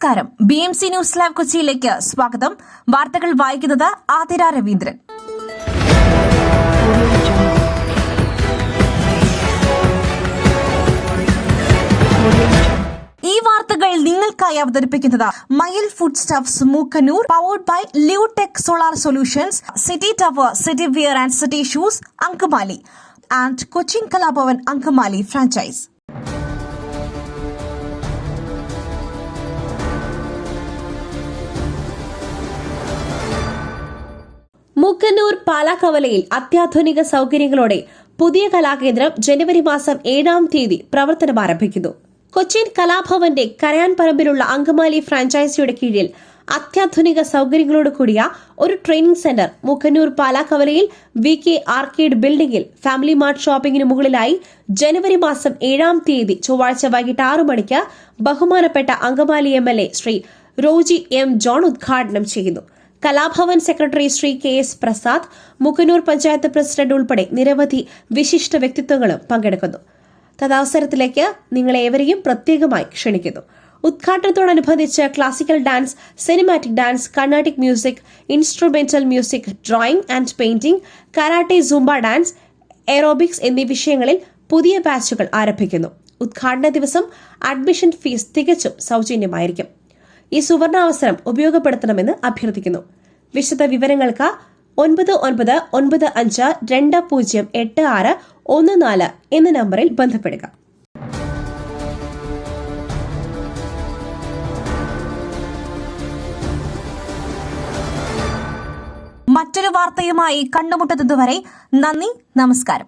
നമസ്കാരം. BMC news live കൊച്ചിയിലേക്ക് സ്വാഗതം. വാർത്തകൾ വായിക്കുന്നത് ആതിര രവീന്ദ്രൻ. ഈ വാർത്തകൾ നിങ്ങൾക്കായി അവതരിപ്പിക്കുന്നത് Mayil food stuffs Mookkannoor, powered by Leotech solar solutions, city tower, city wear and city shoes, Angamaly and Cochin Kalabhavan Angamaly franchise. Mookkannoor പാലാക്കവലയിൽ അത്യാധുനിക സൗകര്യങ്ങളോടെ പുതിയ കലാകേന്ദ്രം ജനുവരി മാസം 7-ാം തീയതി പ്രവർത്തനം ആരംഭിക്കുന്നു. കൊച്ചിൻ കലാഭവന്റെ കരയാൻ പറമ്പിലുള്ള അങ്കമാലി ഫ്രാഞ്ചൈസിയുടെ കീഴിൽ അത്യാധുനിക സൗകര്യങ്ങളോട് കൂടിയ ഒരു ട്രെയിനിംഗ് സെന്റർ മൂക്കന്നൂർ പാലാക്കവലയിൽ VK ആർക്കേഡ് ബിൽഡിംഗിൽ ഫാമിലി മാർട്ട് ഷോപ്പിംഗിന് മുകളിലായി ജനുവരി മാസം 7-ാം തീയതി ചൊവ്വാഴ്ച വൈകിട്ട് 6 മണിക്ക് ബഹുമാനപ്പെട്ട Angamaly MLA Shri Roji M. John ഉദ്ഘാടനം ചെയ്യുന്നു. Kalabhavan secretary Shri KS Prasad, Mookkannoor panchayat president ഉൾപ്പെടെ നിരവധി വിശിഷ്ട വ്യക്തിത്വങ്ങളും പങ്കെടുക്കുന്നു. തദവസരത്തിലേക്ക് നിങ്ങളേവരെയും പ്രത്യേകമായി ക്ഷണിക്കുന്നു. ഉദ്ഘാടനത്തോടനുബന്ധിച്ച് classical dance, cinematic dance, Carnatic music, instrumental music, drawing and painting, karate, Zumba dance, aerobics എന്നീ വിഷയങ്ങളിൽ പുതിയ ബാച്ചുകൾ ആരംഭിക്കുന്നു. ഉദ്ഘാടന ദിവസം അഡ്മിഷൻ ഫീസ് തികച്ചും സൗജന്യമായിരിക്കും. ഈ സുവർണാവസരം ഉപയോഗപ്പെടുത്തണമെന്ന് അഭ്യർത്ഥിക്കുന്നു. വിശദ വിവരങ്ങൾക്ക് 9995208614 എന്ന നമ്പറിൽ ബന്ധപ്പെടുക. മറ്റൊരു വാർത്തയുമായി കണ്ടുമുട്ടുന്നതുവരെ നന്ദി, നമസ്കാരം.